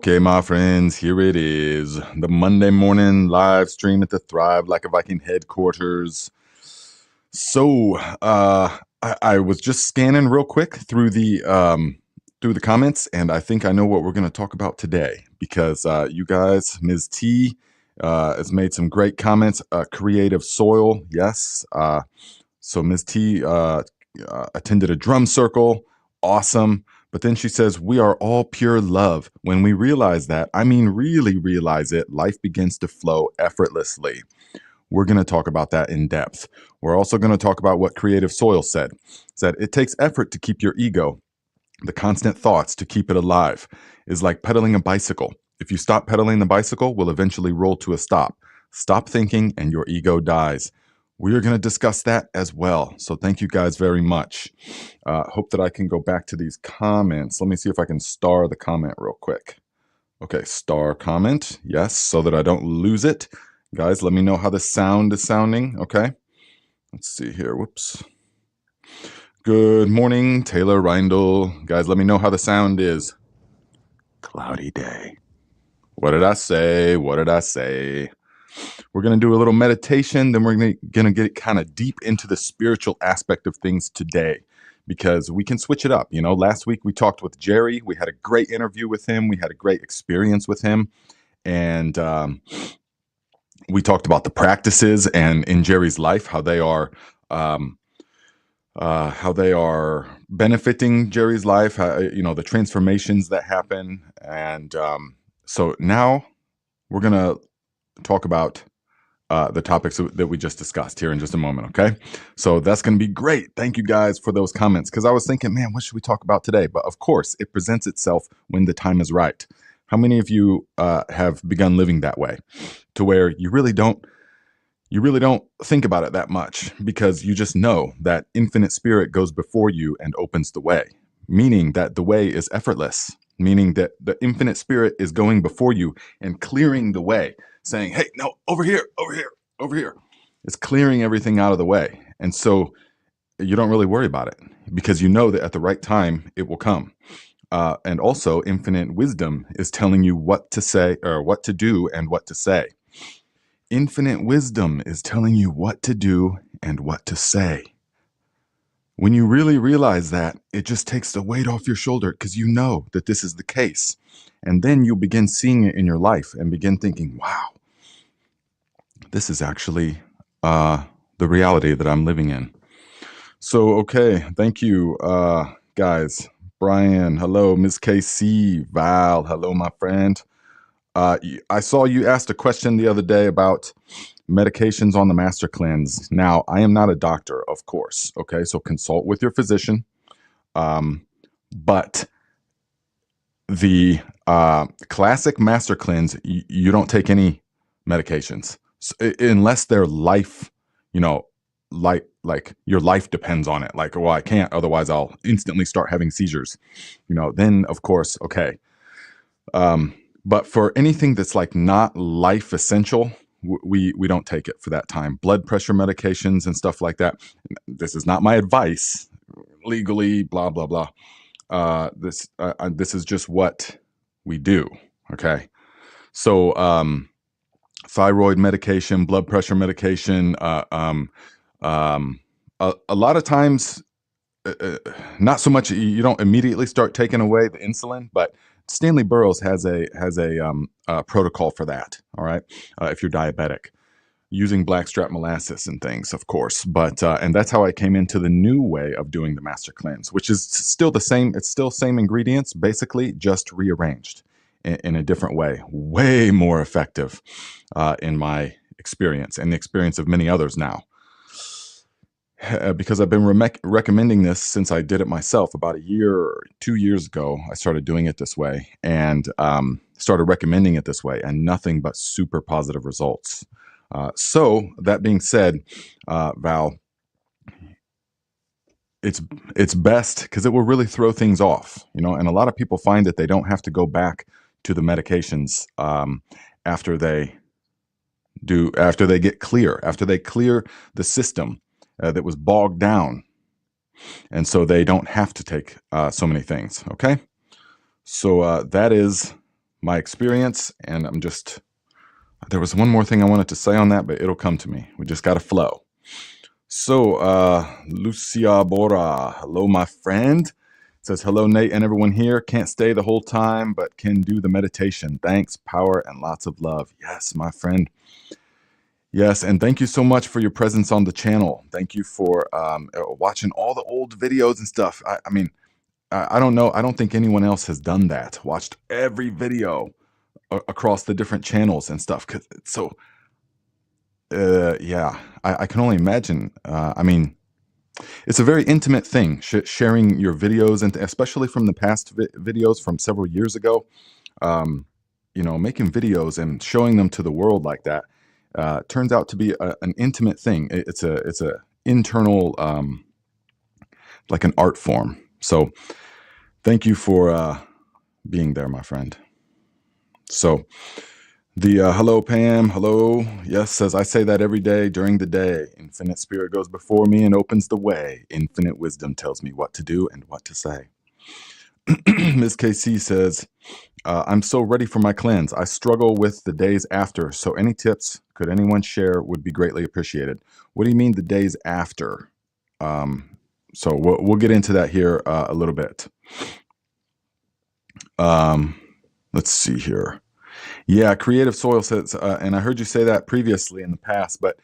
Okay, my friends, here it is. The Monday morning live stream at the Thrive Like a Viking headquarters. So, I was just scanning real quick through the comments, and I think I know what we're going to talk about today because you guys, Ms. T, has made some great comments. Creative soil, yes. So Ms. T attended a drum circle, awesome. But then she says, we are all pure love. When we realize that, I mean, really realize it, life begins to flow effortlessly. We're going to talk about that in depth. We're also going to talk about what Creative Soil said. Said it takes effort to keep your ego. The constant thoughts to keep it alive is like pedaling a bicycle. If you stop pedaling the bicycle, will eventually roll to a stop. Stop thinking and your ego dies. We are going to discuss that as well. So thank you guys very much. Hope that I can go back to these comments. Let me see if I can star the comment real quick. Okay, star comment. Yes, so that I don't lose it. Guys, let me know how the sound is sounding. Okay, let's see here. Whoops. Good morning, Taylor Reindl. Guys, let me know how the sound is. Cloudy day. What did I say? What did I say? We're going to do a little meditation, then we're going to get kind of deep into the spiritual aspect of things today because we can switch it up. You know, last week we talked with Jerry. We had a great interview with him. We had a great experience with him. And we talked about the practices and in Jerry's life, how they are benefiting Jerry's life, the transformations that happen. And so now we're going to talk about the topics that we just discussed here in just a moment. Okay. So that's going to be great. Thank you guys for those comments. Cause I was thinking, man, what should we talk about today? But of course it presents itself when the time is right. How many of you have begun living that way to where you really don't think about it that much because you just know that infinite spirit goes before you and opens the way, meaning that the way is effortless, meaning that the infinite spirit is going before you and clearing the way, saying, hey, no, over here, over here, over here. It's clearing everything out of the way. And so you don't really worry about it because you know that at the right time it will come. And also infinite wisdom is telling you what to say or what to do and what to say. Infinite wisdom is telling you what to do and what to say. When you really realize that, it just takes the weight off your shoulder because you know that this is the case. And then you begin seeing it in your life and begin thinking, wow, this is actually the reality that I'm living in. So, okay, thank you, guys. Brian, hello. Ms. KC, Val, hello, my friend. I saw you asked a question the other day about medications on the master cleanse. Now, I am not a doctor, of course. Okay, so consult with your physician. But the classic master cleanse, you don't take any medications unless they're life, like your life depends on it. Like, well, I can't, otherwise I'll instantly start having seizures. Then of course, okay. But for anything that's like not life essential, we don't take it for that time. Blood pressure medications and stuff like that. This is not my advice, legally, blah blah blah. This is just what we do. Okay, so thyroid medication, blood pressure medication. A lot of times, not so much. You don't immediately start taking away the insulin, but Stanley Burroughs has a protocol for that. All right, if you're diabetic, using blackstrap molasses and things, of course. But and that's how I came into the new way of doing the master cleanse, which is still the same. It's still same ingredients, basically just rearranged in a different way. Way more effective in my experience and the experience of many others now. Because I've been recommending this since I did it myself about 2 years ago. I started doing it this way and started recommending it this way, and nothing but super positive results. So that being said, Val, it's best because it will really throw things off, and a lot of people find that they don't have to go back to the medications after they get clear, after they clear the system that was bogged down. And so they don't have to take so many things. Okay. So that is my experience, and there was one more thing I wanted to say on that, but it'll come to me. We just got to flow. So, Lucia Bora, hello, my friend. Says, hello, Nate and everyone here. Can't stay the whole time, but can do the meditation. Thanks, power, and lots of love. Yes, my friend. Yes, and thank you so much for your presence on the channel. Thank you for watching all the old videos and stuff. I mean, I don't know. I don't think anyone else has done that. Watched every video across the different channels and stuff. So, yeah, I can only imagine. I mean, it's a very intimate thing, sharing your videos, and especially from the past videos from several years ago. Making videos and showing them to the world like that turns out to be an intimate thing. It's a internal, like an art form. So thank you for being there, my friend. So the hello, Pam. Hello. Yes, says, I say that every day during the day. Infinite spirit goes before me and opens the way. Infinite wisdom tells me what to do and what to say. Ms. KC says, I'm so ready for my cleanse. I struggle with the days after. So any tips could anyone share would be greatly appreciated. What do you mean the days after? So we'll get into that here a little bit. Let's see here. Yeah, Creative Soil says, and I heard you say that previously in the past, but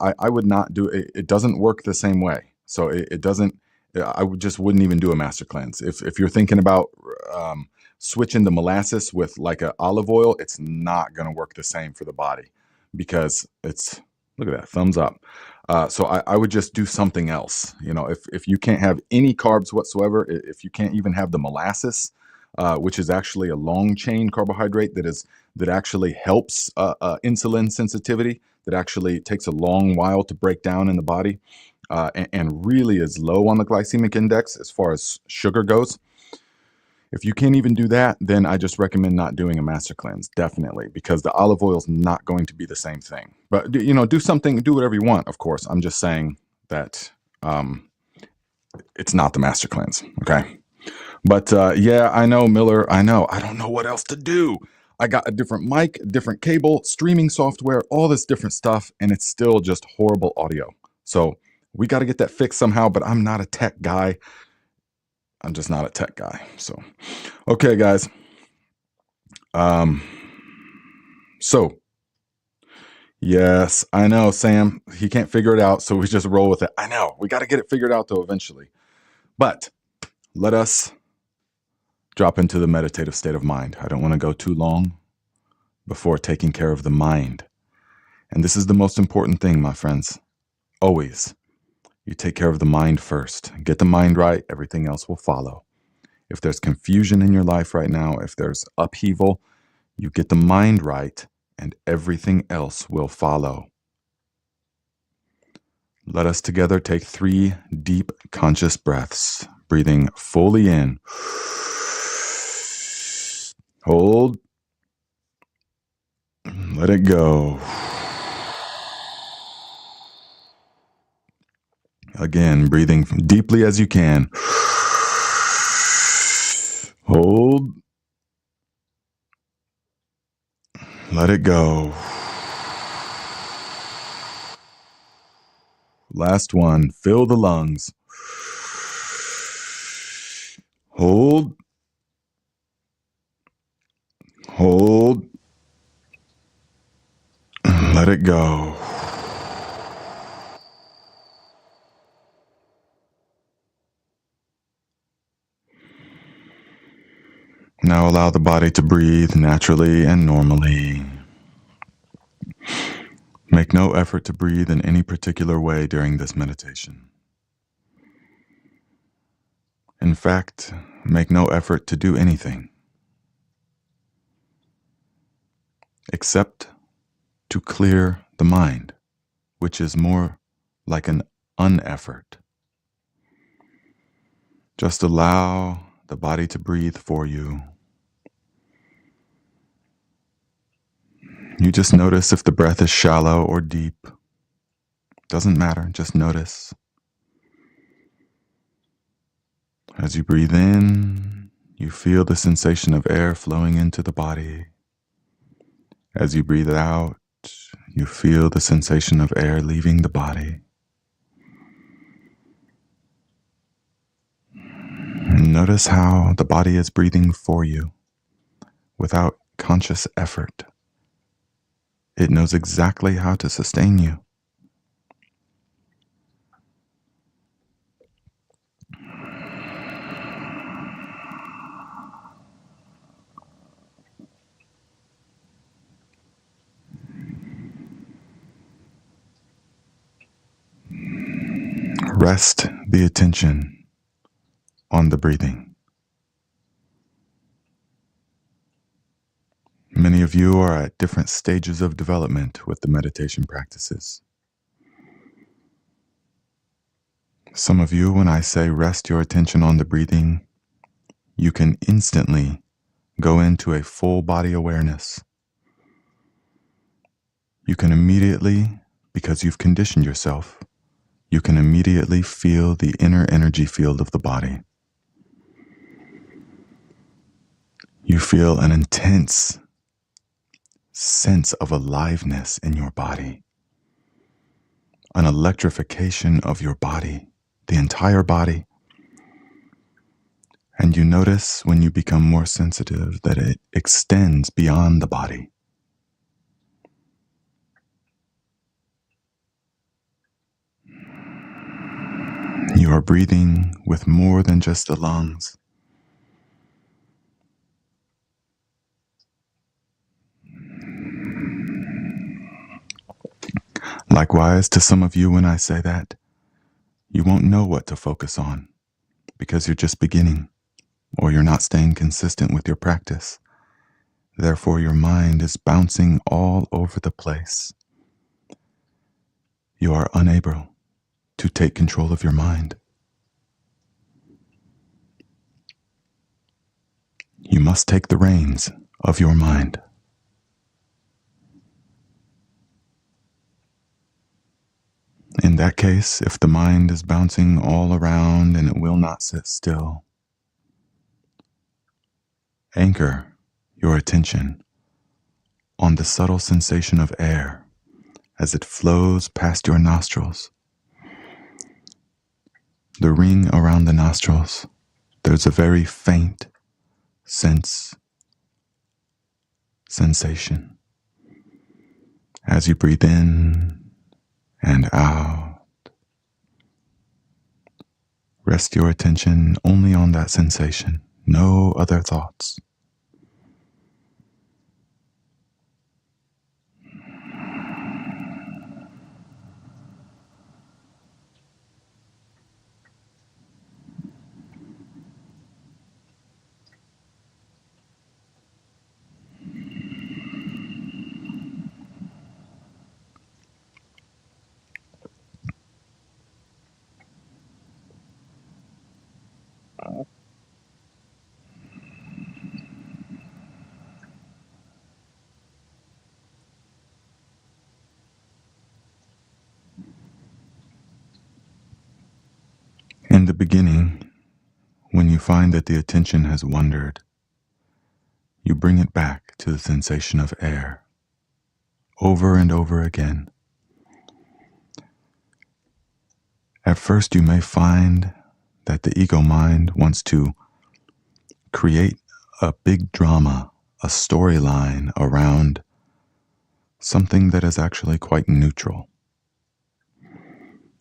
I would not do it. It doesn't work the same way. So it doesn't. I wouldn't even do a master cleanse. If you're thinking about switching the molasses with like a olive oil, it's not going to work the same for the body, because it's, look at that, thumbs up. So I would just do something else. If you can't have any carbs whatsoever, if you can't even have the molasses, which is actually a long chain carbohydrate that actually helps insulin sensitivity, that actually takes a long while to break down in the body, and really is low on the glycemic index as far as sugar goes. If you can't even do that, then I just recommend not doing a master cleanse, definitely, because the olive oil is not going to be the same thing. But do whatever you want, of course. I'm just saying that it's not the master cleanse, okay? But yeah, I know, Miller. I know. I don't know what else to do. I got a different mic, different cable, streaming software, all this different stuff, and it's still just horrible audio. So we got to get that fixed somehow, but I'm not a tech guy. I'm just not a tech guy. So, okay, guys. So, yes, I know, Sam. He can't figure it out, so we just roll with it. I know. We got to get it figured out, though, eventually. But let us drop into the meditative state of mind. I don't want to go too long before taking care of the mind. And this is the most important thing, my friends. Always. You take care of the mind first. Get the mind right, everything else will follow. If there's confusion in your life right now, if there's upheaval, you get the mind right, and everything else will follow. Let us together take 3 deep conscious breaths, breathing fully in. Hold. Let it go. Again, breathing deeply as you can. Hold. Let it go. Last one. Fill the lungs. Hold. Hold. Let it go. Now allow the body to breathe naturally and normally. Make no effort to breathe in any particular way during this meditation. In fact, make no effort to do anything except to clear the mind, which is more like an uneffort. Just allow the body to breathe for you. You just notice if the breath is shallow or deep. Doesn't matter, just notice. As you breathe in, You feel the sensation of air flowing into the body. As you breathe out, you feel the sensation of air leaving the body. Notice how the body is breathing for you without conscious effort. It knows exactly how to sustain you. Rest the attention on the breathing. Many of you are at different stages of development with the meditation practices. Some of you, when I say rest your attention on the breathing, you can instantly go into a full body awareness. You can immediately, because you've conditioned yourself, you can immediately feel the inner energy field of the body. You feel an intense sense of aliveness in your body, an electrification of your body, the entire body. And you notice when you become more sensitive that it extends beyond the body. You are breathing with more than just the lungs. Likewise, to some of you, when I say that, you won't know what to focus on because you're just beginning or you're not staying consistent with your practice. Therefore, your mind is bouncing all over the place. You are unable to take control of your mind. You must take the reins of your mind. In that case, if the mind is bouncing all around and it will not sit still, anchor your attention on the subtle sensation of air as it flows past your nostrils. The ring around the nostrils, there's a very faint sensation. As you breathe in and out, rest your attention only on that sensation, no other thoughts. In the beginning, when you find that the attention has wandered, you bring it back to the sensation of air, over and over again. At first, you may find that the ego mind wants to create a big drama, a storyline around something that is actually quite neutral.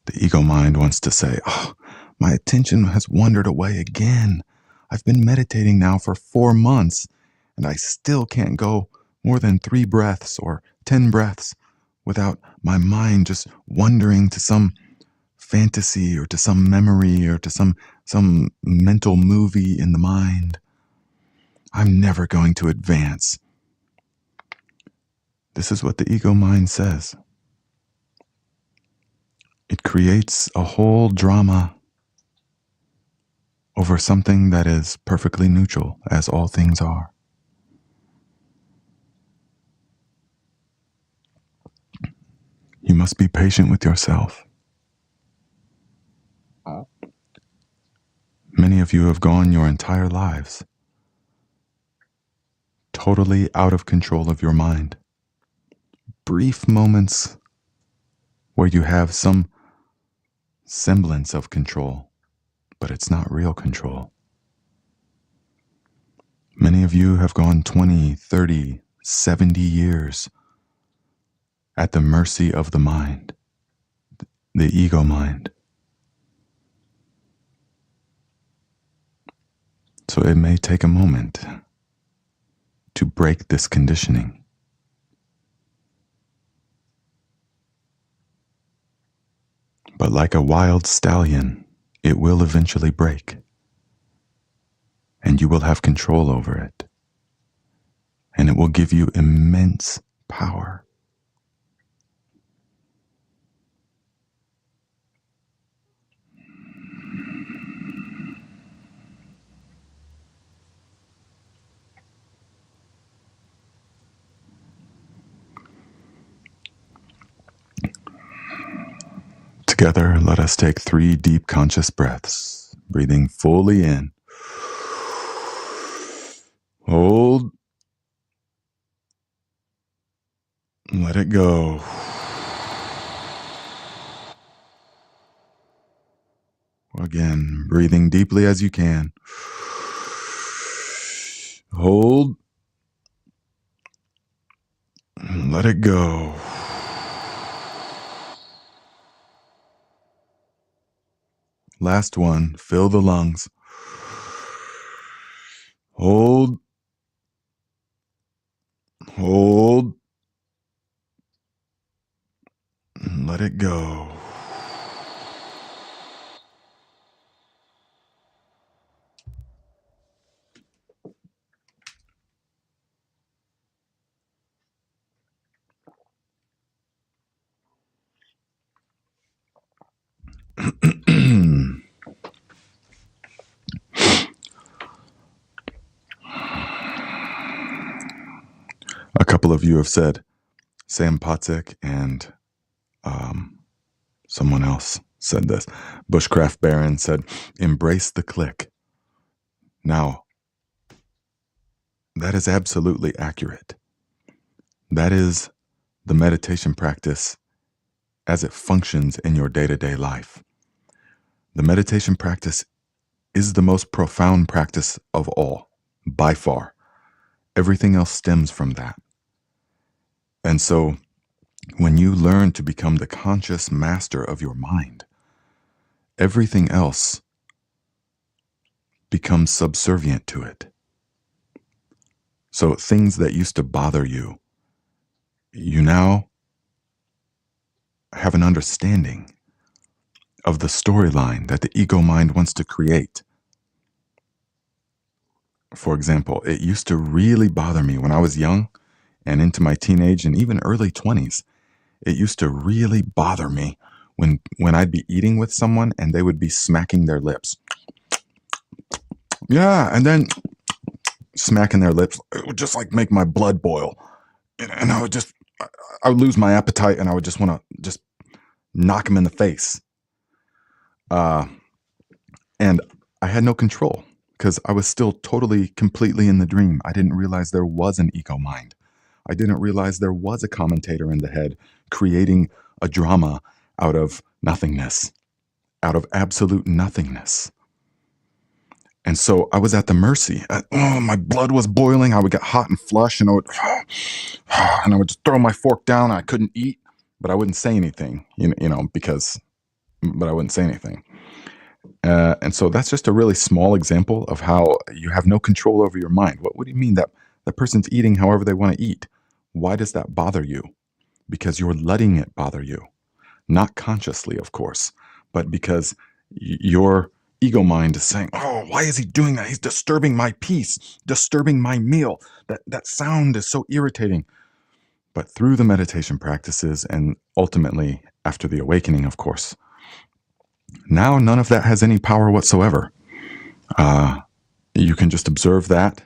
The ego mind wants to say, oh, my attention has wandered away again. I've been meditating now for 4 months, and I still can't go more than 3 breaths or 10 breaths without my mind just wandering to some fantasy or to some memory or to some mental movie in the mind. I'm never going to advance. This is what the ego mind says. It creates a whole drama over something that is perfectly neutral, as all things are. You must be patient with yourself. Many of you have gone your entire lives totally out of control of your mind. Brief moments where you have some semblance of control, but it's not real control. Many of you have gone 20, 30, 70 years at the mercy of the mind, the ego mind. So it may take a moment to break this conditioning. But like a wild stallion, it will eventually break. And you will have control over it. And it will give you immense power. Together, let us take 3 deep conscious breaths, breathing fully in. Hold. Let it go. Again, breathing deeply as you can. Hold. Let it go. Last one, fill the lungs. Hold. Hold. Let it go. A couple of you have said, Sam Potzik and someone else said this. Bushcraft Baron said, embrace the click. Now, that is absolutely accurate. That is the meditation practice as it functions in your day-to-day life. The meditation practice is the most profound practice of all, by far. Everything else stems from that. And so, when you learn to become the conscious master of your mind, everything else becomes subservient to it. So things that used to bother you, you now have an understanding of the storyline that the ego mind wants to create. For example, it used to really bother me when I was young and into my teenage and even early 20s. It used to really bother me when I'd be eating with someone and they would be smacking their lips. Yeah, and then smacking their lips, it would just like make my blood boil. And I would lose my appetite and I would just want to just knock them in the face. And I had no control because I was still totally, completely in the dream. I didn't realize there was an ego mind. I didn't realize there was a commentator in the head creating a drama out of nothingness, out of absolute nothingness. And so I was at the mercy. My blood was boiling. I would get hot and flush, and I would just throw my fork down. I couldn't eat, but I wouldn't say anything, but I wouldn't say anything. And so that's just a really small example of how you have no control over your mind. What do you mean that the person's eating however they want to eat? Why does that bother you? Because you're letting it bother you. Not consciously, of course, but because your ego mind is saying, oh, why is he doing that? He's disturbing my peace, disturbing my meal. That sound is so irritating. But through the meditation practices and ultimately after the awakening, of course, now none of that has any power whatsoever. You can just observe that,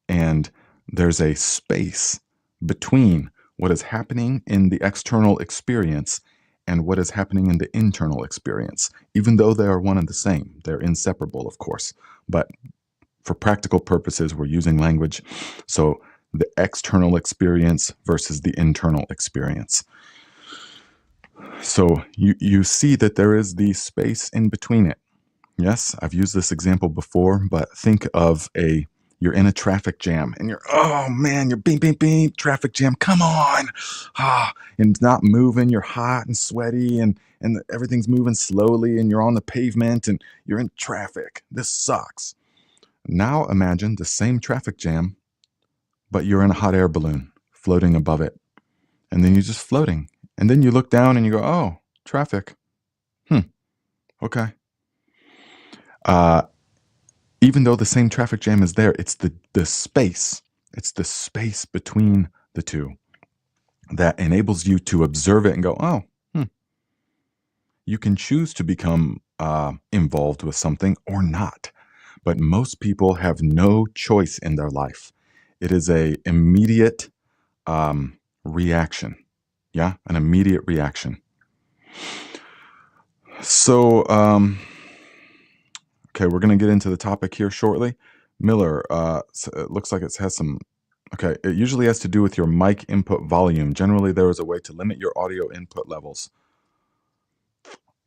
and there's a space between what is happening in the external experience and what is happening in the internal experience, even though they are one and the same. They're inseparable, of course. But for practical purposes, we're using language. So the external experience versus the internal experience. So you see that there is the space in between it. Yes, I've used this example before, but think of you're in a traffic jam and oh man, you're beep, beep, beep, traffic jam, come on. And it's not moving, you're hot and sweaty and everything's moving slowly and you're on the pavement and you're in traffic. This sucks. Now imagine the same traffic jam, but you're in a hot air balloon floating above it. And then you're just floating. And then you look down and you go, oh, traffic. Okay. Even though the same traffic jam is there, it's the space. It's the space between the two that enables you to observe it and go, oh, You can choose to become involved with something or not. But most people have no choice in their life. It is an immediate reaction. Yeah, an immediate reaction. So, okay, we're going to get into the topic here shortly. Miller, so it looks like it has some, okay, it usually has to do with your mic input volume. Generally, there is a way to limit your audio input levels.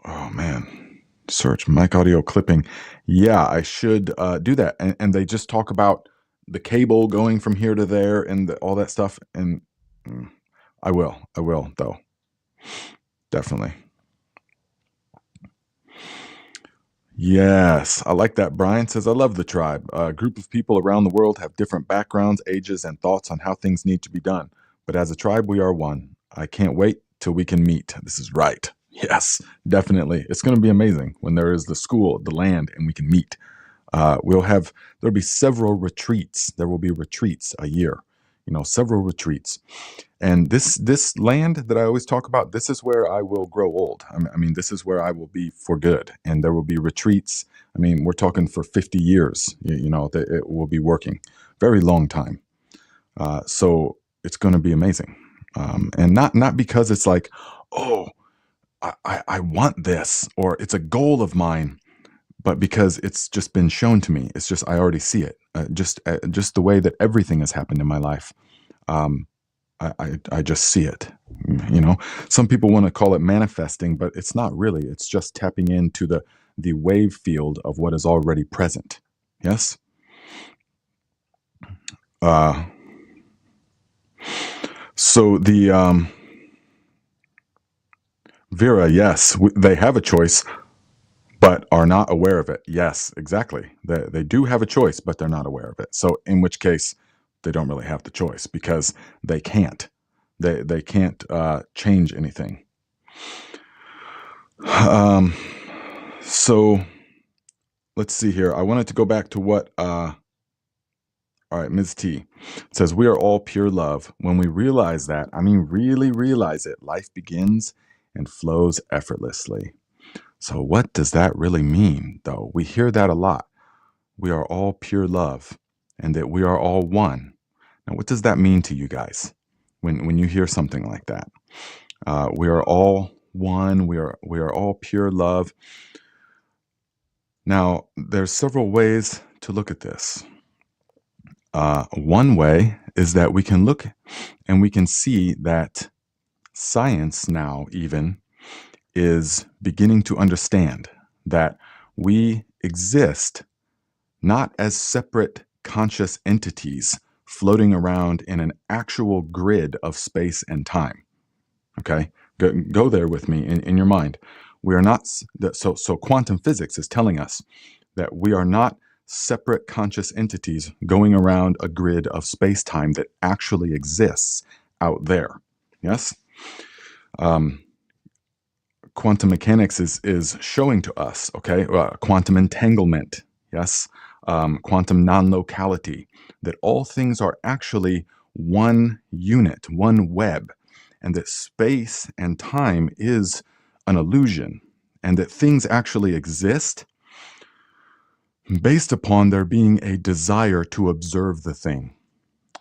Oh, man. Search mic audio clipping. Yeah, I should do that. And they just talk about the cable going from here to there and all that stuff. And I will, though. Definitely. Yes, I like that. Brian says, I love the tribe. A group of people around the world have different backgrounds, ages, and thoughts on how things need to be done. But as a tribe, we are one. I can't wait till we can meet. This is right. Yes, definitely. It's going to be amazing when there is the school, the land, and we can meet. There'll be several retreats. There will be retreats a year, several retreats. And this land that I always talk about, this is where I will grow old. I mean, this is where I will be for good. And there will be retreats. I mean, we're talking for 50 years, that it will be working. Very long time. So it's going to be amazing. And not because it's like, oh, I want this, or it's a goal of mine, but because it's just been shown to me. It's just, I already see it. Just the way that everything has happened in my life. I just see it. Some people want to call it manifesting, but it's not really. It's just tapping into the wave field of what is already present. Yes. So the Vera, yes, they have a choice, but are not aware of it. Yes, exactly. They do have a choice, but they're not aware of it. So in which case, they don't really have the choice because they can't. They can't change anything. So let's see here. I wanted to go back to what. All right, Ms. T says, we are all pure love. When we realize that, I mean, really realize it, life begins and flows effortlessly. So what does that really mean, though? We hear that a lot. We are all pure love and that we are all one. Now, what does that mean to you guys when you hear something like that? We are all one. We are all pure love. Now, there's several ways to look at this. One way is that we can look and we can see that science now even is beginning to understand that we exist not as separate conscious entities floating around in an actual grid of space and time. Okay, go there with me in your mind. We are not, so quantum physics is telling us that we are not separate conscious entities going around a grid of space-time that actually exists out there. Yes? Quantum mechanics is showing to us, okay, quantum entanglement, yes, quantum non-locality, that all things are actually one unit, one web, and that space and time is an illusion, and that things actually exist based upon there being a desire to observe the thing.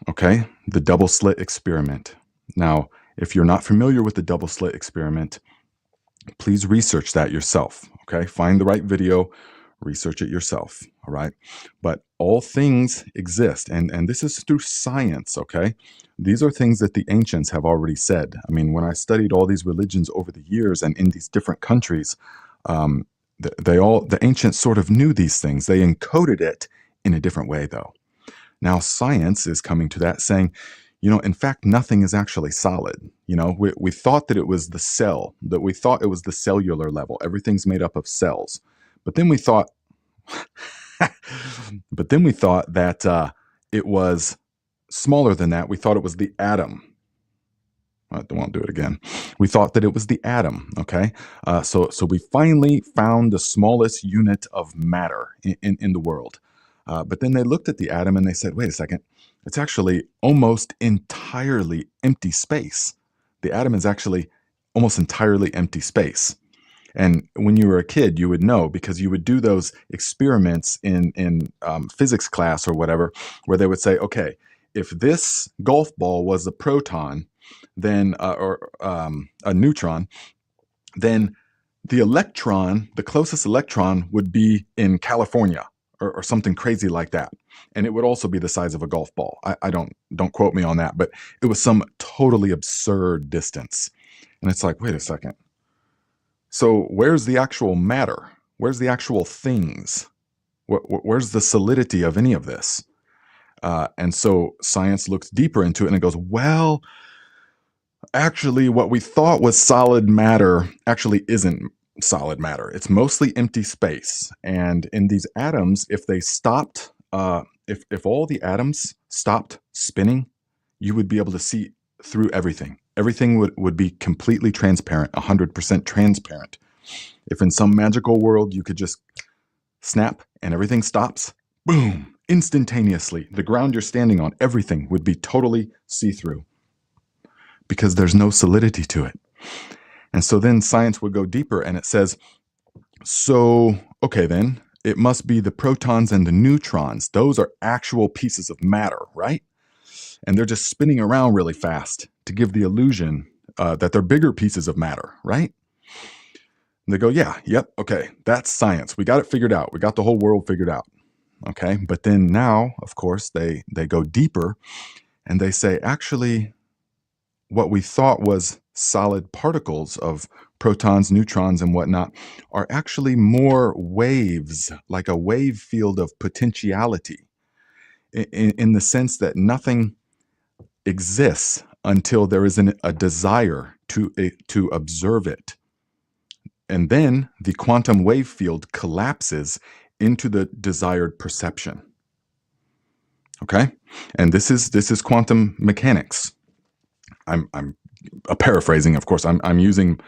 Okay, the double slit experiment. Now, if you're not familiar with the double slit experiment, please research that yourself. Okay, find the right video, research it yourself. All right, but all things exist, and this is through science, okay? These are things that the ancients have already said. I mean, when I studied all these religions over the years and in these different countries, um, the ancients sort of knew these things. They encoded it in a different way, though. Now, science is coming to that, saying, in fact, nothing is actually solid. We thought that it was the cell, that we thought it was the cellular level. Everything's made up of cells. But then we thought, that it was smaller than that. We thought it was the atom. I won't do it again. We thought that it was the atom. Okay, so we finally found the smallest unit of matter in the world. But then they looked at the atom and they said, wait a second, it's actually almost entirely empty space. The atom is actually almost entirely empty space. And when you were a kid, you would know, because you would do those experiments in physics class or whatever, where they would say, okay, if this golf ball was a proton, then or a neutron, then the electron, the closest electron, would be in California or something crazy like that, and it would also be the size of a golf ball. I don't quote me on that, but it was some totally absurd distance, and it's like, wait a second. So where's the actual matter? Where's the actual things? Where's the solidity of any of this? And so science looks deeper into it and it goes, well, actually, what we thought was solid matter actually isn't solid matter. It's mostly empty space. And in these atoms, if they stopped, if all the atoms stopped spinning, you would be able to see through everything. Everything would be completely transparent, 100% transparent. If in some magical world you could just snap and everything stops, boom, instantaneously, the ground you're standing on, everything would be totally see-through because there's no solidity to it. And so then science would go deeper and it says, so, okay then, it must be the protons and the neutrons. Those are actual pieces of matter, right? And they're just spinning around really fast to give the illusion that they're bigger pieces of matter, right? And they go, yeah, yep, okay, that's science. We got it figured out. We got the whole world figured out, okay? But then now, of course, they go deeper and they say, actually, what we thought was solid particles of protons, neutrons, and whatnot are actually more waves, like a wave field of potentiality, in the sense that nothing exists until there is a desire to observe it. And then the quantum wave field collapses into the desired perception. Okay? And this is quantum mechanics. I'm paraphrasing, of course. I'm using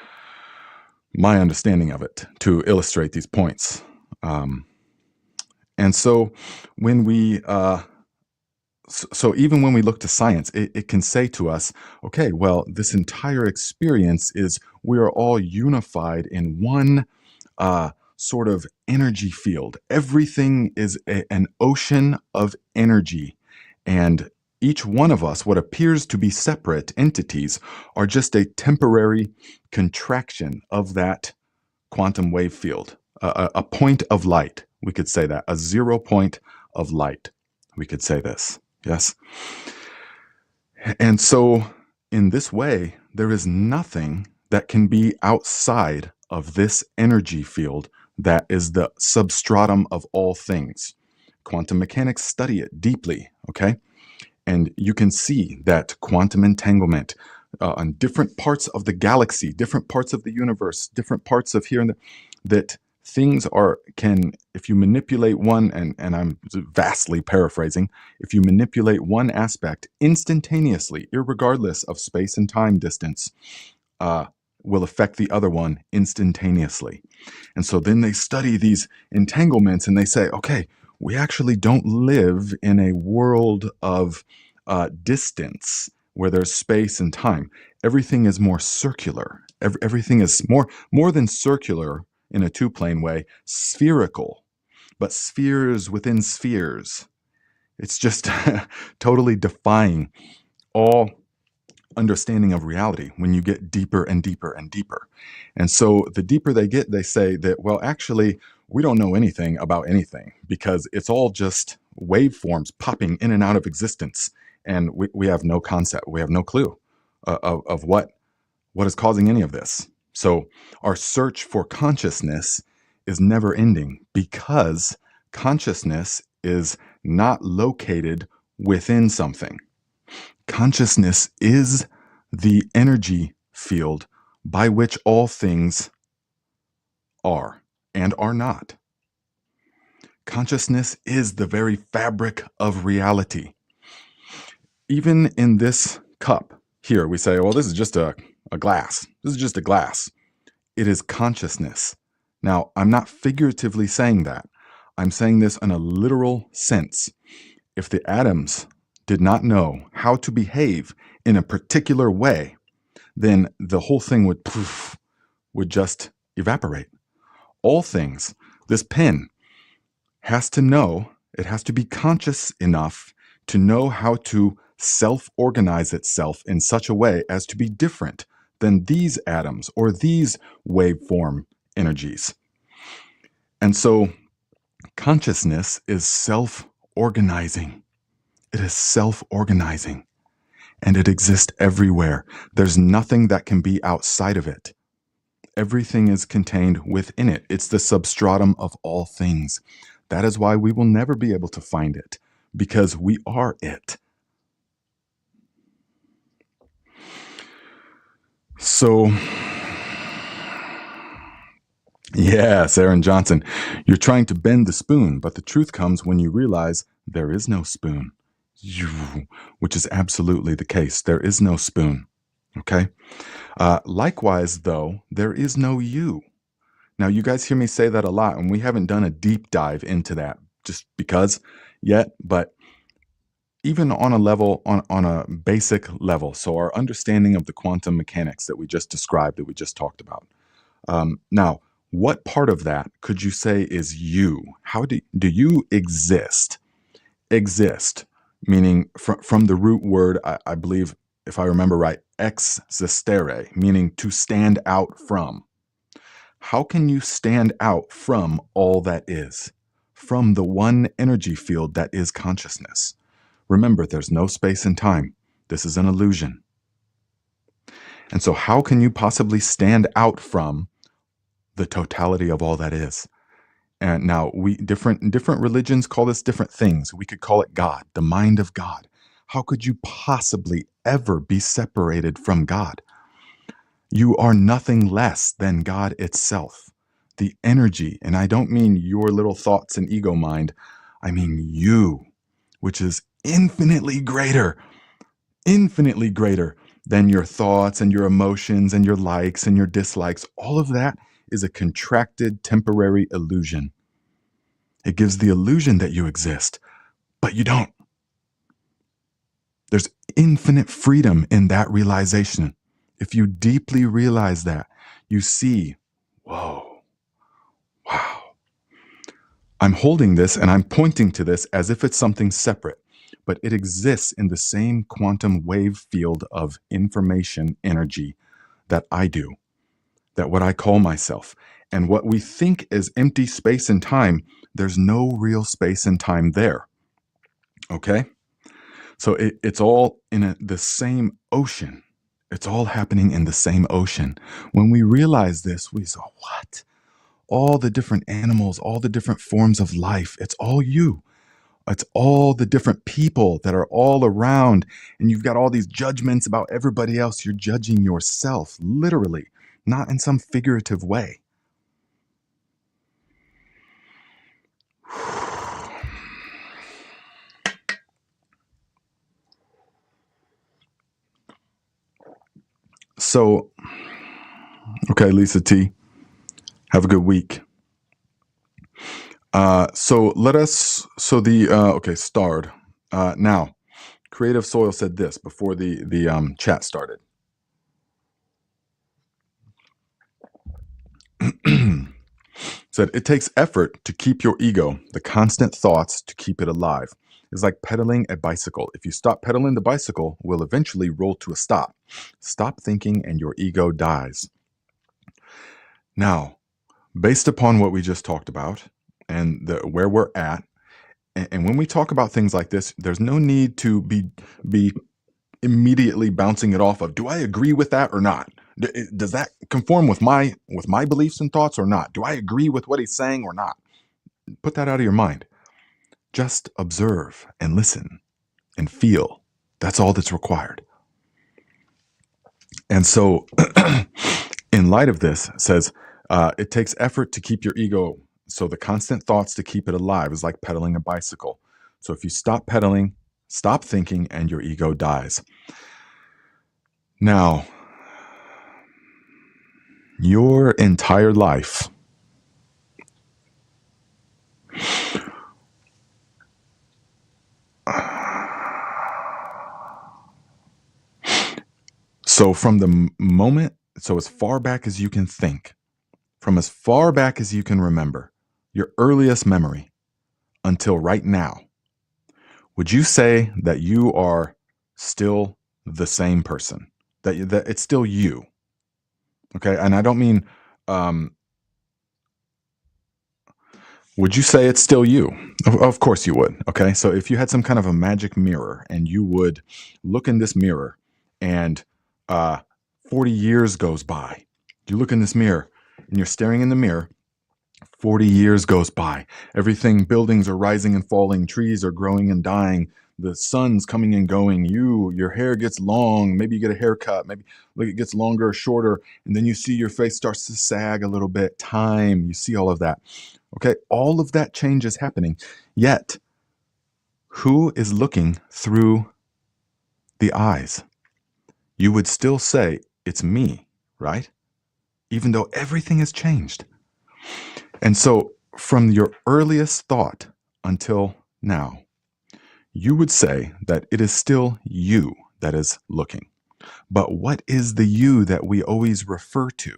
my understanding of it to illustrate these points. And so when we so even when we look to science, it can say to us, okay, well, this entire experience is we are all unified in one sort of energy field. Everything is an ocean of energy. And each one of us, what appears to be separate entities, are just a temporary contraction of that quantum wave field, a point of light. We could say that, a 0 point of light. We could say this. Yes. And so in this way, there is nothing that can be outside of this energy field that is the substratum of all things. Quantum mechanics study it deeply, okay? And you can see that quantum entanglement on different parts of the galaxy, different parts of the universe, different parts of here and there, that things if you manipulate one, and I'm vastly paraphrasing, if you manipulate one aspect instantaneously, irregardless of space and time distance, will affect the other one instantaneously. And so then they study these entanglements and they say, okay, we actually don't live in a world of distance where there's space and time. Everything is more circular. Everything is more than circular in a two-plane way, spherical, but spheres within spheres. It's just totally defying all understanding of reality when you get deeper and deeper and deeper. And so the deeper they get, they say that, well, actually, we don't know anything about anything because it's all just waveforms popping in and out of existence, and we have no concept, we have no clue of what is causing any of this. So our search for consciousness is never ending, because consciousness is not located within something. Consciousness is the energy field by which all things are and are not. Consciousness is the very fabric of reality. Even in this cup here, we say, well, this is just a glass. This is just a glass. It is consciousness. Now, I'm not figuratively saying that. I'm saying this in a literal sense. If the atoms did not know how to behave in a particular way, then the whole thing would just evaporate. All things, this pen has to know, it has to be conscious enough to know how to self-organize itself in such a way as to be different than these atoms or these waveform energies. And so consciousness is self-organizing. It is self-organizing, and it exists everywhere. There's nothing that can be outside of it. Everything is contained within it. It's the substratum of all things. That is why we will never be able to find it, because we are it. So, yes, Aaron Johnson, you're trying to bend the spoon, but the truth comes when you realize there is no spoon, which is absolutely the case. There is no spoon, okay? Likewise, though, there is no you. Now, you guys hear me say that a lot, and we haven't done a deep dive into that just because yet, but even on a level, on a basic level, so our understanding of the quantum mechanics that we just described, that we just talked about. Now, what part of that could you say is you? How do you exist? Exist, meaning from the root word, I believe, if I remember right, existere, meaning to stand out from. How can you stand out from all that is? From the one energy field that is consciousness? Remember, there's no space and time. This is an illusion. And so how can you possibly stand out from the totality of all that is? And now different religions call this different things. We could call it God, the mind of God. How could you possibly ever be separated from God? You are nothing less than God itself. The energy, and I don't mean your little thoughts and ego mind, I mean you, which is infinitely greater than your thoughts and your emotions and your likes and your dislikes. All of that is a contracted temporary illusion. It gives the illusion that you exist, but you don't. There's infinite freedom in that realization. If you deeply realize that, you see, whoa, wow. I'm holding this and I'm pointing to this as if it's something separate, but it exists in the same quantum wave field of information energy that I do, that what I call myself. And what we think is empty space and time, there's no real space and time there. Okay? So it's all in the same ocean. It's all happening in the same ocean. When we realize this, we say, what? All the different animals, all the different forms of life, it's all you. It's all the different people that are all around, and you've got all these judgments about everybody else. You're judging yourself, literally, not in some figurative way. So, okay, Lisa T, have a good week. Starred. Now, Creative Soil said this before the chat started. Said, it takes effort to keep your ego, the constant thoughts to keep it alive. It's like pedaling a bicycle. If you stop pedaling, the bicycle will eventually roll to a stop. Stop thinking and your ego dies. Now, based upon what we just talked about and where we're at, And when we talk about things like this, there's no need to be immediately bouncing it off of, do I agree with that or not? Does that conform with my beliefs and thoughts or not? Do I agree with what he's saying or not? Put that out of your mind. Just observe and listen and feel. That's all that's required. And so, in light of this, it says it takes effort to keep your ego. So the constant thoughts to keep it alive is like pedaling a bicycle. So if you stop pedaling, stop thinking, and your ego dies. Now, your entire life so from the moment, so as far back as you can think, from as far back as you can remember, your earliest memory until right now, would you say that you are still the same person? That it's still you? Okay, and I don't mean, would you say it's still you? Of course you would. Okay, so if you had some kind of a magic mirror and you would look in this mirror and 40 years goes by, you look in this mirror and you're staring in the mirror, 40 years goes by. Everything, buildings are rising and falling, trees are growing and dying, the sun's coming and going, your hair gets long, maybe you get a haircut, maybe like it gets longer or shorter, and then you see your face starts to sag a little bit, time, you see all of that. Okay, all of that change is happening. Yet, who is looking through the eyes? You would still say, it's me, right? Even though everything has changed. And so, from your earliest thought until now, you would say that it is still you that is looking. But what is the you that we always refer to?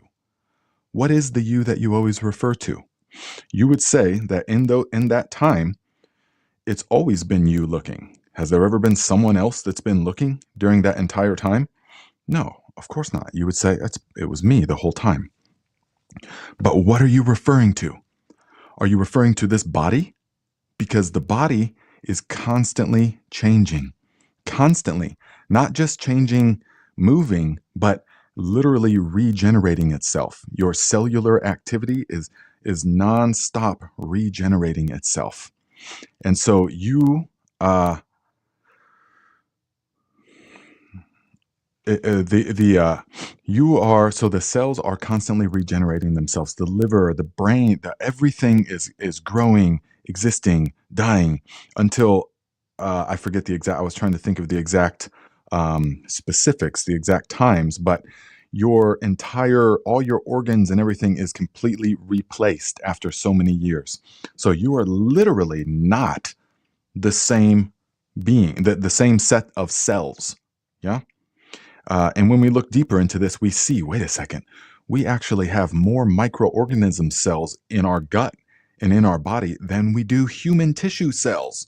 What is the you that you always refer to? You would say that in that time, it's always been you looking. Has there ever been someone else that's been looking during that entire time? No, of course not. You would say it was me the whole time. But what are you referring to? Are you referring to this body? Because the body is constantly changing. Constantly. Not just changing, moving, but literally regenerating itself. Your cellular activity is nonstop regenerating itself. And so you so the cells are constantly regenerating themselves. The liver, the brain, everything is growing, existing, dying until I forget the exact. I was trying to think of the exact specifics, the exact times, but all your organs and everything is completely replaced after so many years. So you are literally not the same being, the same set of cells. Yeah. And when we look deeper into this, we see, wait a second, we actually have more microorganism cells in our gut and in our body than we do human tissue cells.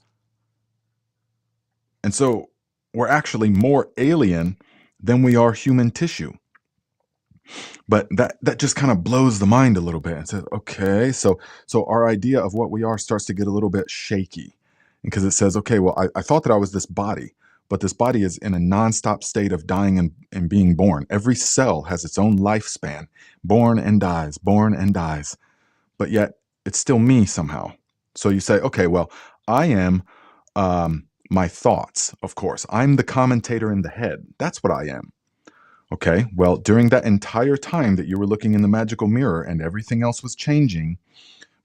And so we're actually more alien than we are human tissue. But that just kind of blows the mind a little bit and says, okay, so our idea of what we are starts to get a little bit shaky. Because it says, okay, well, I thought that I was this body, but this body is in a nonstop state of dying and being born. Every cell has its own lifespan, born and dies, but yet it's still me somehow. So you say, okay, well, I am my thoughts, of course. I'm the commentator in the head. That's what I am. Okay, well, during that entire time that you were looking in the magical mirror and everything else was changing,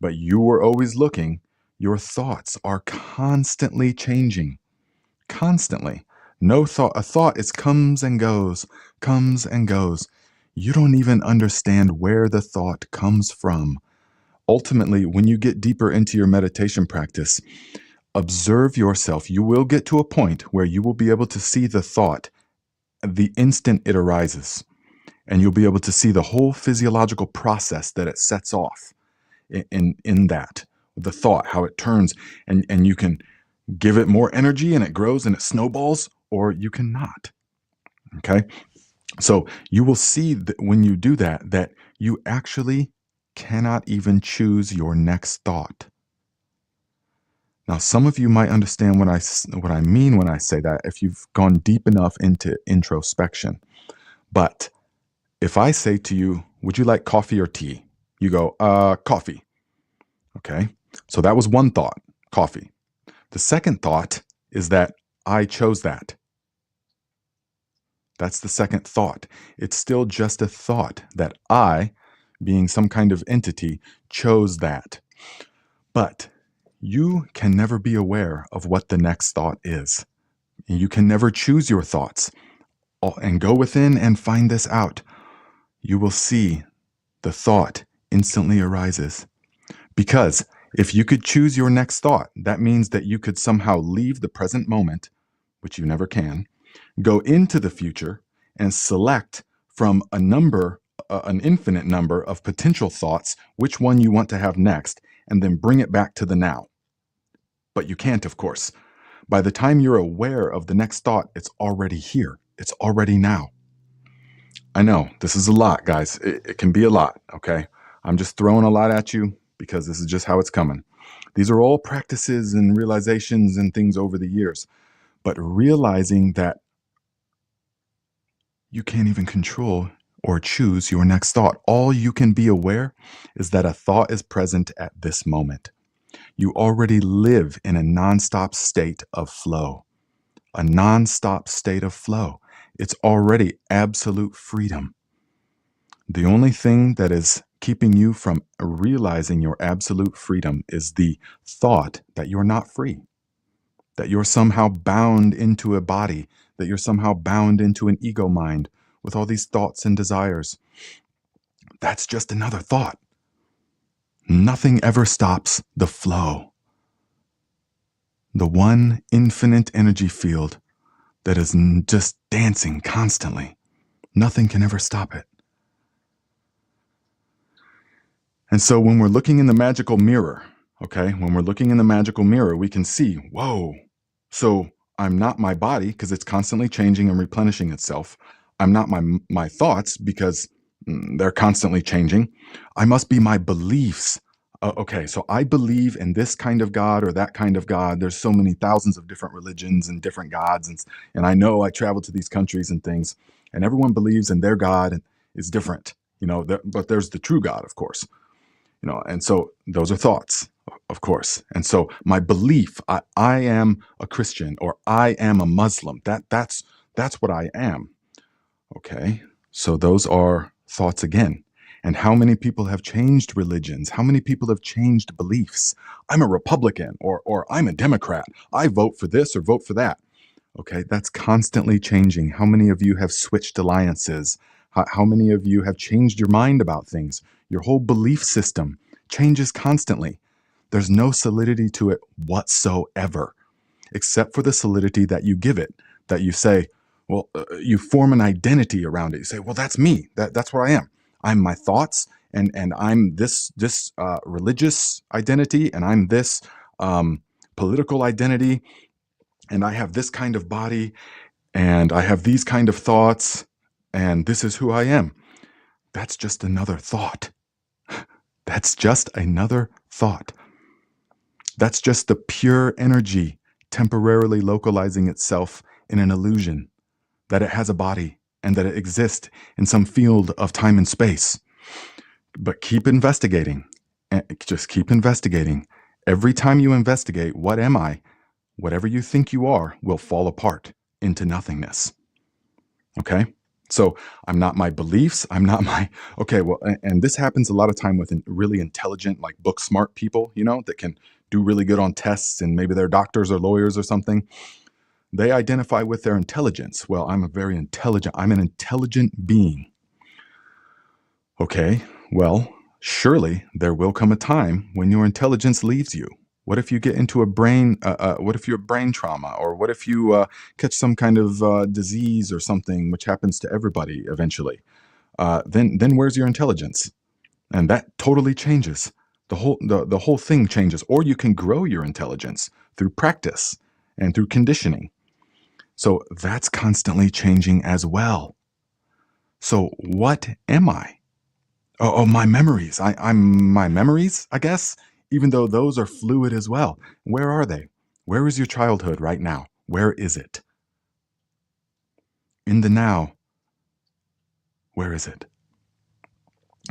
but you were always looking, your thoughts are constantly changing. Constantly. No thought, a thought is comes and goes, comes and goes. You don't even understand where the thought comes from. Ultimately, when you get deeper into your meditation practice, observe yourself. You will get to a point where you will be able to see the thought the instant it arises, and you'll be able to see the whole physiological process that it sets off in that, the thought, how it turns, and you can give it more energy and it grows and it snowballs, or you cannot. Okay? So you will see that when you do that, that you actually cannot even choose your next thought. Now, some of you might understand what I mean when I say that if you've gone deep enough into introspection. But if I say to you, would you like coffee or tea? You go, coffee. Okay. So that was one thought, coffee. The second thought is that I chose that. That's the second thought. It's still just a thought that I, being some kind of entity, chose that. But you can never be aware of what the next thought is. You can never choose your thoughts. And go within and find this out. You will see the thought instantly arises. Because if you could choose your next thought, that means that you could somehow leave the present moment, which you never can, go into the future and select from an infinite number of potential thoughts, which one you want to have next, and then bring it back to the now. But you can't, of course. By the time you're aware of the next thought, it's already here. It's already now. I know this is a lot, guys. It can be a lot, okay? I'm just throwing a lot at you because this is just how it's coming. These are all practices and realizations and things over the years. But realizing that you can't even control or choose your next thought. All you can be aware is that a thought is present at this moment. You already live in a nonstop state of flow. A nonstop state of flow. It's already absolute freedom. The only thing that is keeping you from realizing your absolute freedom is the thought that you're not free, that you're somehow bound into a body, that you're somehow bound into an ego mind with all these thoughts and desires. That's just another thought. Nothing ever stops the flow. The one infinite energy field that is just dancing constantly. Nothing can ever stop it. And so when we're looking in the magical mirror, okay, when we're looking in the magical mirror, we can see, whoa, so I'm not my body because it's constantly changing and replenishing itself. I'm not my thoughts because they're constantly changing. I must be my beliefs. Okay, so I believe in this kind of God or that kind of God. There's so many thousands of different religions and different gods. And I know I travel to these countries and things, and everyone believes in their God and is different, but there's the true God, of course. And so those are thoughts, of course. And so my belief, I am a Christian or I am a Muslim. That's what I am. Okay, so those are thoughts again. And how many people have changed religions? How many people have changed beliefs? I'm a Republican or I'm a Democrat. I vote for this or vote for that. Okay, that's constantly changing. How many of you have switched alliances? How many of you have changed your mind about things? Your whole belief system changes constantly. There's no solidity to it whatsoever, except for the solidity that you give it, that you say, well, you form an identity around it. You say, well, that's me. That's what I am. I'm my thoughts, and I'm this religious identity, and I'm this political identity, and I have this kind of body, and I have these kind of thoughts, and this is who I am. That's just another thought. That's just another thought. That's just the pure energy temporarily localizing itself in an illusion that it has a body and that it exists in some field of time and space. But keep investigating. Just keep investigating. Every time you investigate, what am I? Whatever you think you are will fall apart into nothingness. Okay? So I'm not my beliefs. I'm not my, okay, well, and this happens a lot of time with really intelligent, like book smart people, that can do really good on tests, and maybe they're doctors or lawyers or something. They identify with their intelligence. Well, I'm an intelligent being. Okay, well, surely there will come a time when your intelligence leaves you. What if you get into what if you're brain trauma, or what if you catch some kind of disease or something, which happens to everybody eventually? Then where's your intelligence? And that totally changes. The whole thing changes. Or you can grow your intelligence through practice and through conditioning. So that's constantly changing as well. So what am I? Oh, my memories. I'm my memories, I guess. even though those are fluid as well. Where are they? Where is your childhood right now? Where is it? In the now, where is it?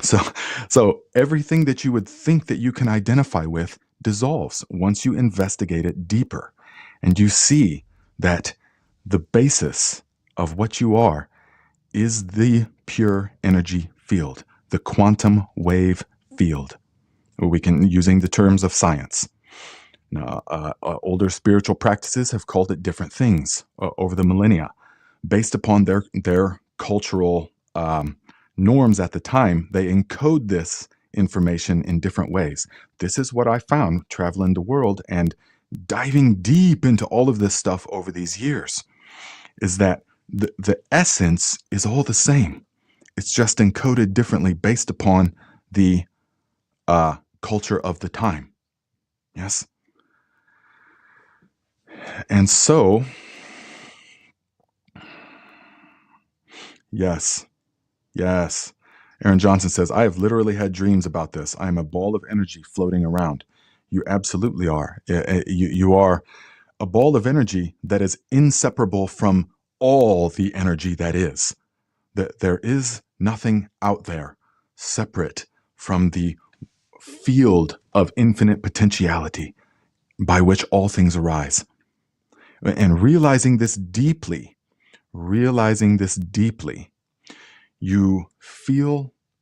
So everything that you would think that you can identify with dissolves once you investigate it deeper. And you see that the basis of what you are is the pure energy field, the quantum wave field. We can, using the terms of science. Now, older spiritual practices have called it different things over the millennia, based upon their cultural norms at the time. They encode this information in different ways. This is what I found traveling the world and diving deep into all of this stuff over these years, is that the essence is all the same. It's just encoded differently based upon the culture of the time. Yes. And so, yes. Aaron Johnson says, I have literally had dreams about this. I am a ball of energy floating around. You absolutely are. You are a ball of energy that is inseparable from all the energy that is. That there is nothing out there separate from the field of infinite potentiality by which all things arise. And realizing this deeply, you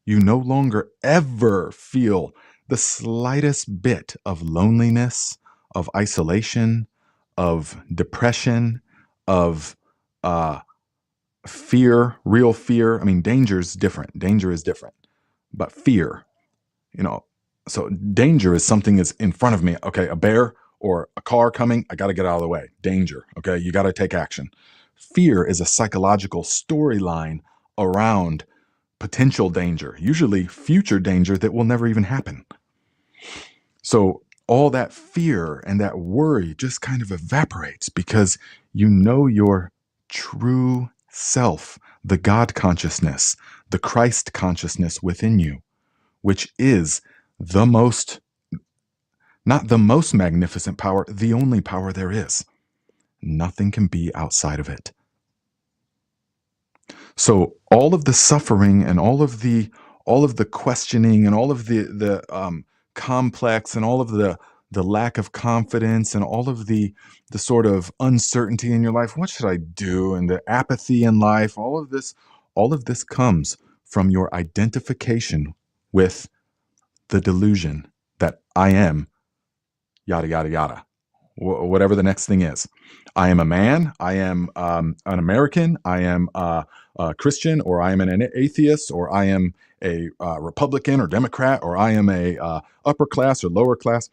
no longer ever feel the slightest bit of loneliness, of isolation, of depression, of fear, real fear. I mean, danger is different, but fear, so danger is something that's in front of me. Okay, a bear or a car coming, I got to get out of the way. Danger. Okay, you got to take action. Fear is a psychological storyline around potential danger, usually future danger that will never even happen. So all that fear and that worry just kind of evaporates because you know your true self, the God consciousness, the Christ consciousness within you, which is not the most magnificent power, the only power there is. Nothing can be outside of it. So all of the suffering and all of the questioning and all of the complex and all of the lack of confidence and all of the sort of uncertainty in your life, what should I do? And the apathy in life, all of this comes from your identification with the delusion that I am yada, yada, yada, whatever the next thing is. I am a man, I am an American, I am a Christian, or I am an atheist, or I am a Republican or Democrat, or I am a upper class or lower class.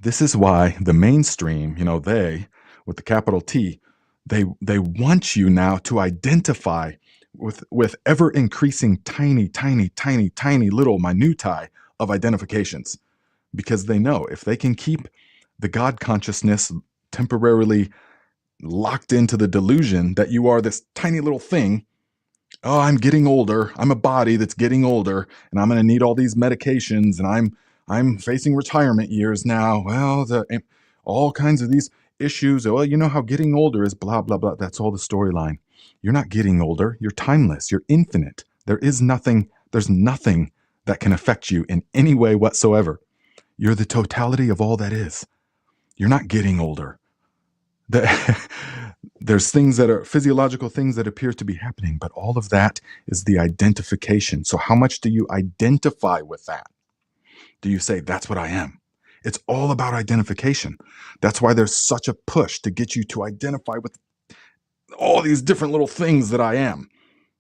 This is why the mainstream, they, with the capital T, they want you now to identify with ever increasing tiny little minutiae of identifications, because they know if they can keep the God consciousness temporarily locked into the delusion that you are this tiny little thing. Oh, I'm getting older. I'm a body that's getting older, and I'm going to need all these medications, and I'm facing retirement years now. Well, all kinds of these issues. Well, you know how getting older is blah, blah, blah. That's all the storyline. You're not getting older. You're timeless. You're infinite. There's nothing that can affect you in any way whatsoever. You're the totality of all that is. You're not getting older. There's things that are physiological things that appear to be happening, but all of that is the identification. So how much do you identify with that? Do you say, that's what I am? It's all about identification. That's why there's such a push to get you to identify with all these different little things that I am,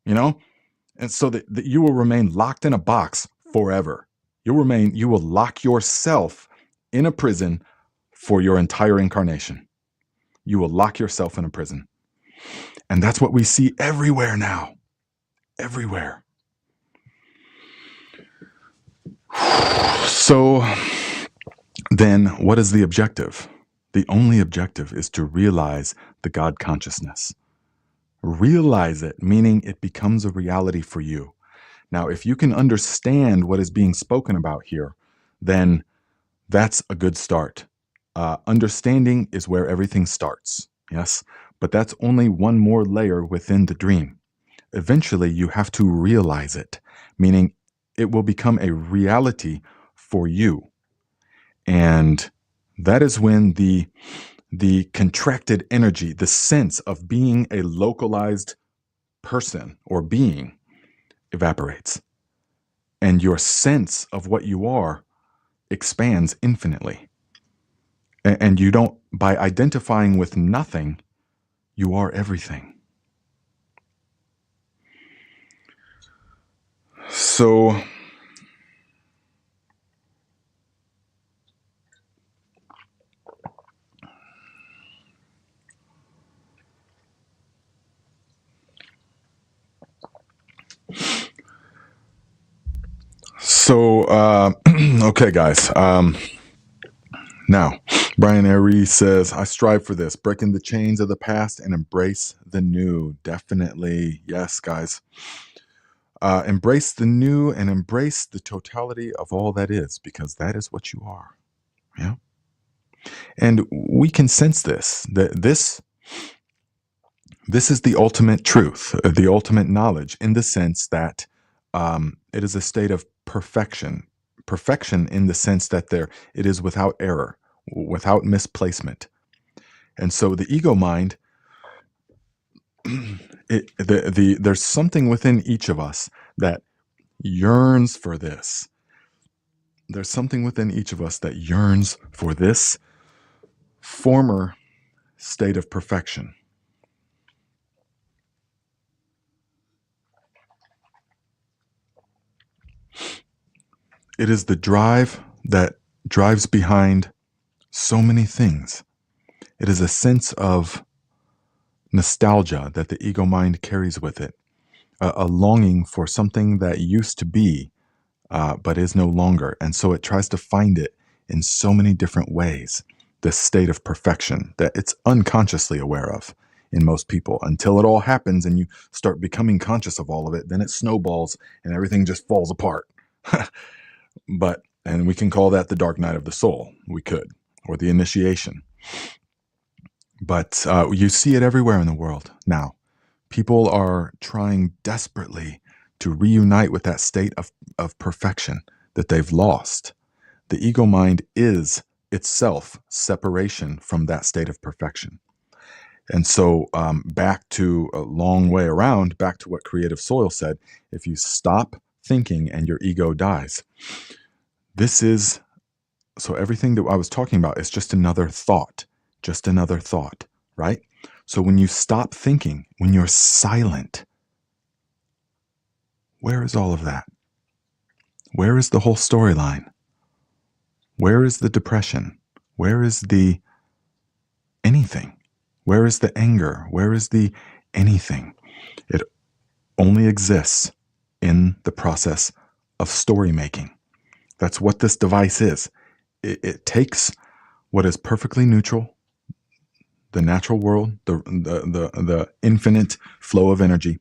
and so that you will remain locked in a box forever. You will lock yourself in a prison for your entire incarnation. You will lock yourself in a prison. And that's what we see everywhere now. Everywhere. So then what is the objective? The only objective is to realize the God consciousness. Realize it, meaning it becomes a reality for you. Now, if you can understand what is being spoken about here, then That's a good start. Understanding is where everything starts, yes, but that's only one more layer within the dream. Eventually, you have to realize it, meaning it will become a reality for you. And that is when the contracted energy, the sense of being a localized person or being evaporates. And your sense of what you are expands infinitely. And you don't, by identifying with nothing, you are everything. So, okay, guys. Now, Brian Aries says, I strive for this, breaking the chains of the past and embrace the new. Definitely. Yes, guys. Embrace the new and embrace the totality of all that is, because that is what you are. Yeah. And we can sense this, that this is the ultimate truth, the ultimate knowledge, in the sense that it is a state of perfection. Perfection in the sense that it is without error, without misplacement. And so the ego mind, there's something within each of us that yearns for this. There's something within each of us that yearns for this former state of perfection. It is the drive that drives behind so many things. It is a sense of nostalgia that the ego mind carries with it, a longing for something that used to be, but is no longer. And so it tries to find it in so many different ways, this state of perfection that it's unconsciously aware of in most people, until it all happens and you start becoming conscious of all of it. Then it snowballs and everything just falls apart. And we can call that the dark night of the soul. We could, or the initiation. But you see it everywhere in the world now. People are trying desperately to reunite with that state of perfection that they've lost. The ego mind is itself separation from that state of perfection. And so back to a long way around, back to what Creative Soil said, if you stop thinking and your ego dies, so everything that I was talking about is just another thought, right? So when you stop thinking, when you're silent, where is all of that? Where is the whole storyline? Where is the depression? Where is the anything? Where is the anger? Where is the anything? It only exists in the process of story making. That's what this device is. It takes what is perfectly neutral, the natural world, the infinite flow of energy,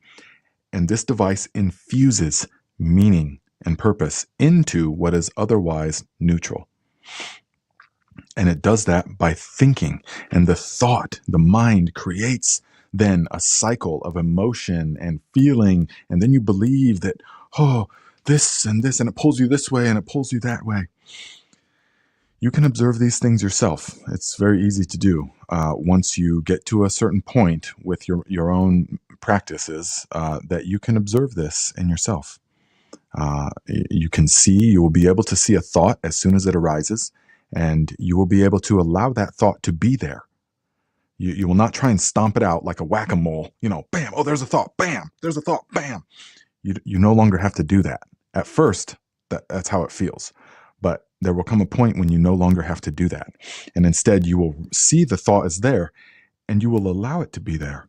and this device infuses meaning and purpose into what is otherwise neutral. And it does that by thinking. And the thought, the mind creates then a cycle of emotion and feeling. And then you believe that, oh, this, and it pulls you this way and it pulls you that way. You can observe these things yourself. It's very easy to do. Once you get to a certain point with your own practices, that you can observe this in yourself. You will be able to see a thought as soon as it arises, and you will be able to allow that thought to be there. You will not try and stomp it out like a whack-a-mole, bam, oh, there's a thought, bam, there's a thought, bam. You no longer have to do that. At first, that's how it feels. But there will come a point when you no longer have to do that. And instead, you will see the thought is there, and you will allow it to be there,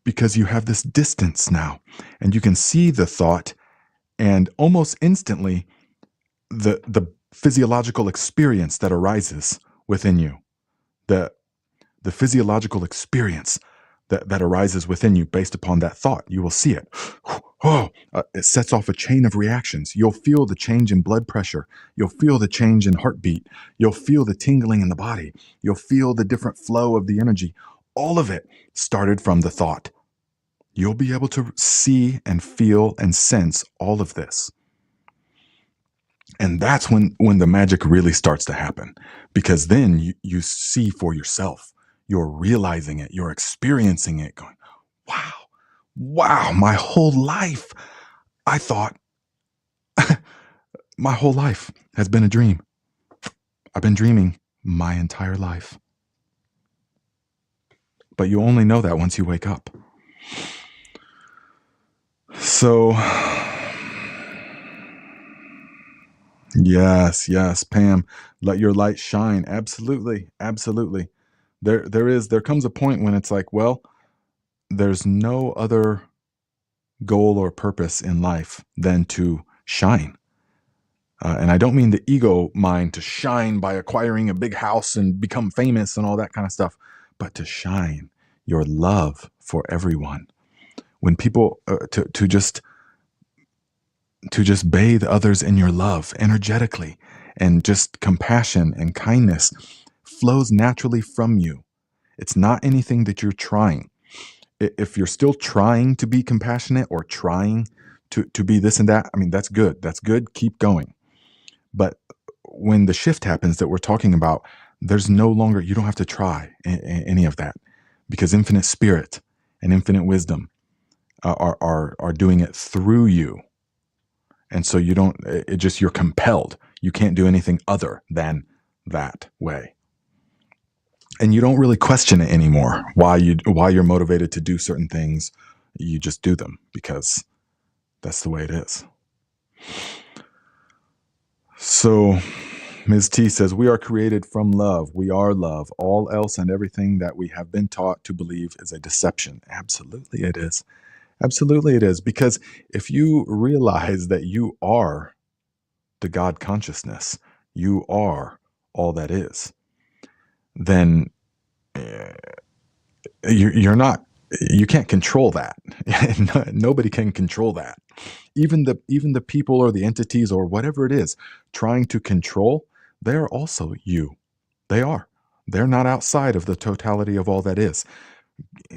because you have this distance now, and you can see the thought, and almost instantly, the physiological experience that arises within you, the physiological experience that arises within you based upon that thought, you will see it. Oh, it sets off a chain of reactions. You'll feel the change in blood pressure. You'll feel the change in heartbeat. You'll feel the tingling in the body. You'll feel the different flow of the energy. All of it started from the thought. You'll be able to see and feel and sense all of this. And that's when the magic really starts to happen, because then you see for yourself. You're realizing it. You're experiencing it, going, wow, my whole life, I thought my whole life has been a dream. I've been dreaming my entire life. But you only know that once you wake up. So, yes, Pam, let your light shine. Absolutely. There comes a point when it's like, well, there's no other goal or purpose in life than to shine. And I don't mean the ego mind to shine by acquiring a big house and become famous and all that kind of stuff, but to shine your love for everyone. When people to just bathe others in your love energetically, and just compassion and kindness flows naturally from you. It's not anything that you're trying. If you're still trying to be compassionate or trying to be this and that, I mean, that's good. That's good. Keep going. But when the shift happens that we're talking about, there's no longer, you don't have to try any of that, because infinite spirit and infinite wisdom are doing it through you. And so you're compelled. You can't do anything other than that way. And you don't really question it anymore, why you're motivated to do certain things. You just do them because that's the way it is. So Ms. T says, we are created from love. We are love. All else and everything that we have been taught to believe is a deception. Absolutely it is. Absolutely it is. Because if you realize that you are the God consciousness, you are all that is, then you can't control that. Nobody can control that. Even the people or the entities or whatever it is trying to control, they're also you. They're not outside of the totality of all that is.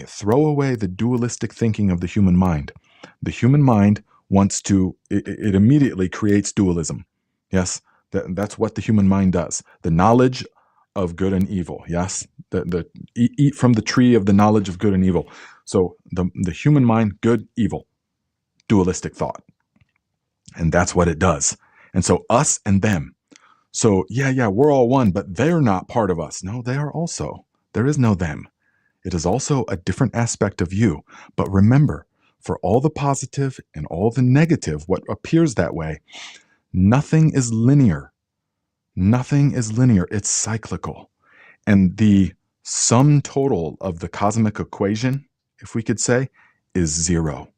Throw away the dualistic thinking of the human mind. The human mind wants to, it immediately creates dualism. Yes, that's what the human mind does. The knowledge of good and evil. Yes, eat from the tree of the knowledge of good and evil. So the human mind, good, evil, dualistic thought. And that's what it does. And so us and them. So yeah, we're all one, but they're not part of us. No, they are also. There is no them. It is also a different aspect of you. But remember, for all the positive and all the negative, what appears that way, nothing is linear. Nothing is linear. It's cyclical. And the sum total of the cosmic equation, if we could say, is zero.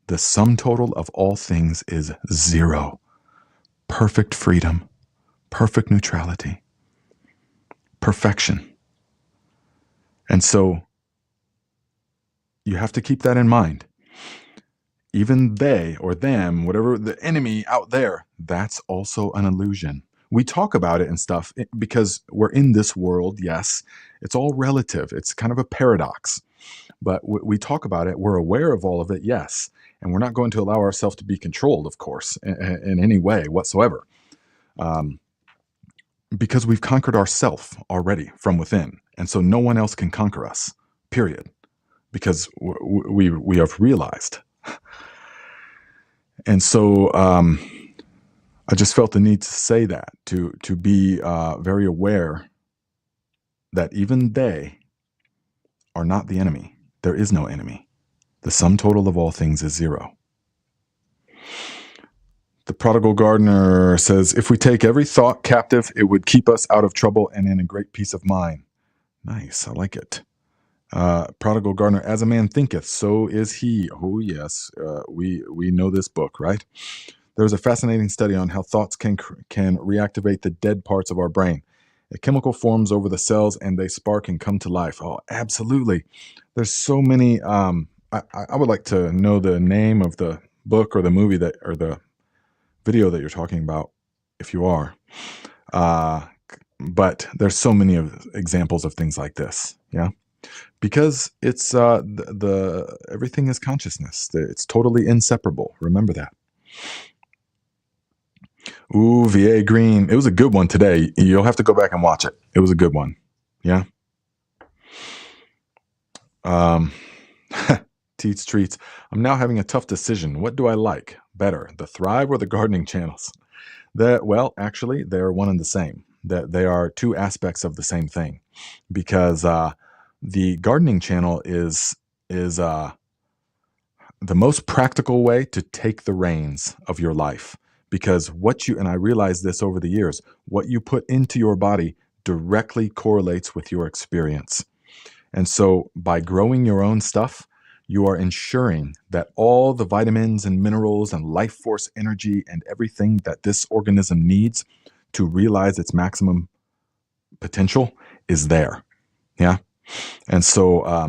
The sum total of all things is zero. Perfect freedom, perfect neutrality, perfection. And so you have to keep that in mind. Even they or them, whatever the enemy out there, that's also an illusion. We talk about it and stuff because we're in this world. Yes, it's all relative. It's kind of a paradox, but we talk about it. We're aware of all of it. Yes. And we're not going to allow ourselves to be controlled, of course, in any way whatsoever. Because we've conquered ourself already from within. And so no one else can conquer us, period. Because we have realized. And so I just felt the need to say that, to be very aware that even they are not the enemy. There is no enemy. The sum total of all things is zero. The Prodigal Gardener says, if we take every thought captive, it would keep us out of trouble and in a great peace of mind. Nice. I like it. Prodigal Gardener, as a man thinketh, so is he. Oh, yes. We know this book, right? There's a fascinating study on how thoughts can reactivate the dead parts of our brain. A chemical forms over the cells and they spark and come to life. Oh, absolutely. There's so many. I would like to know the name of the book or the movie that or the video that you're talking about, if you are. But there's so many of examples of things like this. Yeah. Because it's the everything is consciousness. It's totally inseparable. Remember that. Ooh, VA Green. It was a good one today. You'll have to go back and watch it. It was a good one. Yeah. Teats Treats. I'm now having a tough decision. What do I like better, the Thrive or the gardening channels? Well, actually, they're one and the same. That they are two aspects of the same thing, because the gardening channel is the most practical way to take the reins of your life. Because and I realized this over the years, what you put into your body directly correlates with your experience. And so by growing your own stuff, you are ensuring that all the vitamins and minerals and life force energy and everything that this organism needs to realize its maximum potential is there. Yeah. And so I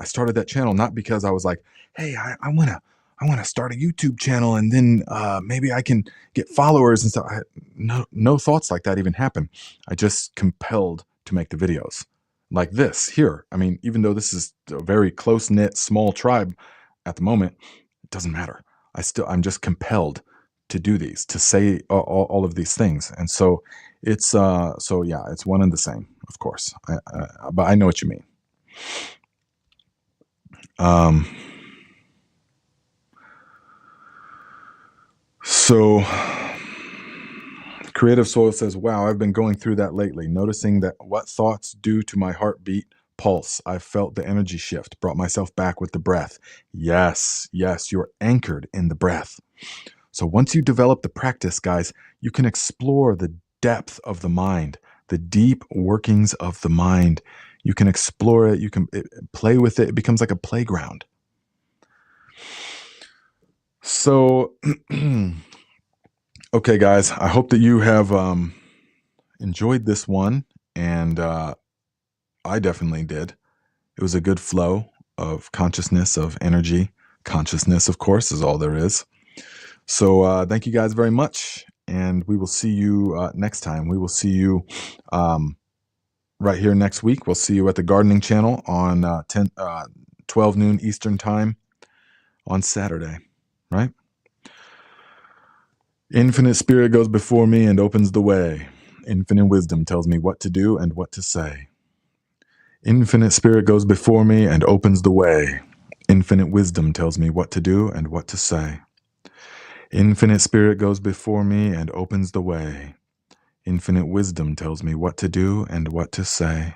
started that channel not because I was like, hey, I want to start a YouTube channel and then maybe I can get followers and stuff. No thoughts like that even happen. I just compelled to make the videos like this here. I mean, even though this is a very close knit small tribe at the moment, it doesn't matter. I'm just compelled to do these, to say all of these things. And so it's it's one and the same, of course. But I know what you mean. So Creative Soul says, wow, I've been going through that lately, noticing that what thoughts do to my heartbeat pulse. I felt the energy shift, brought myself back with the breath. Yes, you're anchored in the breath. So once you develop the practice, guys, you can explore the depth of the mind, the deep workings of the mind. You can explore it. You can play with it. It becomes like a playground. So, okay, guys, I hope that you have enjoyed this one. And I definitely did. It was a good flow of consciousness, of energy. Consciousness, of course, is all there is. So thank you guys very much. And we will see you next time. We will see you right here next week. We'll see you at the Gardening Channel on 12 noon Eastern Time on Saturday, right? Infinite Spirit goes before me and opens the way. Infinite Wisdom tells me what to do and what to say. Infinite Spirit goes before me and opens the way. Infinite Wisdom tells me what to do and what to say. Infinite Spirit goes before me and opens the way. Infinite Wisdom tells me what to do and what to say.